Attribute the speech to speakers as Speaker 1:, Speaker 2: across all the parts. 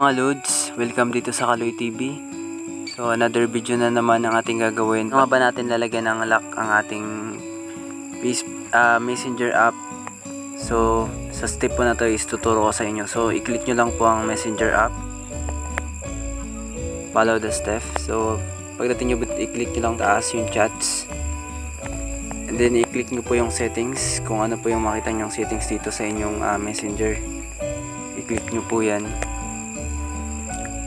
Speaker 1: Mga Lods, welcome dito sa Kaloy TV. So another video na naman ang ating gagawin. Ano ba natin lalagyan ng lock ang ating messenger app? So sa step po na to is tuturo ko sa inyo. So i-click nyo lang po ang messenger app. Follow the step. So pagdating nyo, i-click nyo lang taas yung chats. And then i-click nyo po yung settings. Kung ano po yung makita nyo settings dito sa inyong messenger. I-click nyo po yan.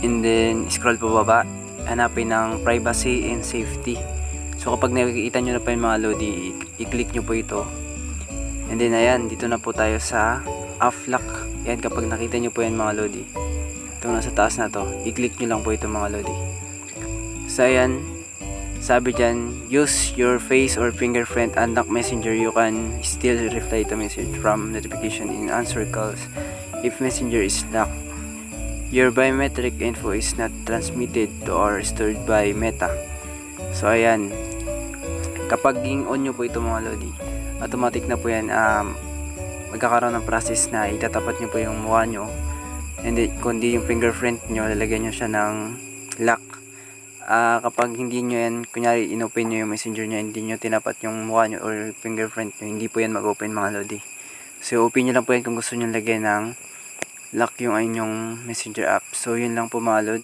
Speaker 1: And then scroll po baba, hanapin ng privacy and safety. So kapag nakikita nyo na po yung mga lodi, i-click nyo po ito. And then ayan, dito na po tayo sa off lock. Yan, kapag nakita nyo po yan mga lodi, itong nasa taas na to, i-click nyo lang po ito mga lodi. So ayan, sabi dyan, use your face or fingerprint unlock messenger. You can still reply to message from notification and answer calls if messenger is locked. Your biometric info is not transmitted to or stored by Meta. So ayan, kapag on nyo po ito mga lodi, automatic na po yan, magkakaroon ng process na itatapat nyo po yung mukha nyo, and then, kundi yung fingerprint nyo, lalagyan nyo siya ng lock. Kapag hindi nyo yan, kunyari inopen nyo yung messenger nyo, hindi nyo tinapat yung mukha nyo or fingerprint nyo, hindi po yan mag-open mga lodi. So open nyo lang po yan kung gusto nyo lagyan ng lock yung inyong messenger app. So yun lang po mga lodi.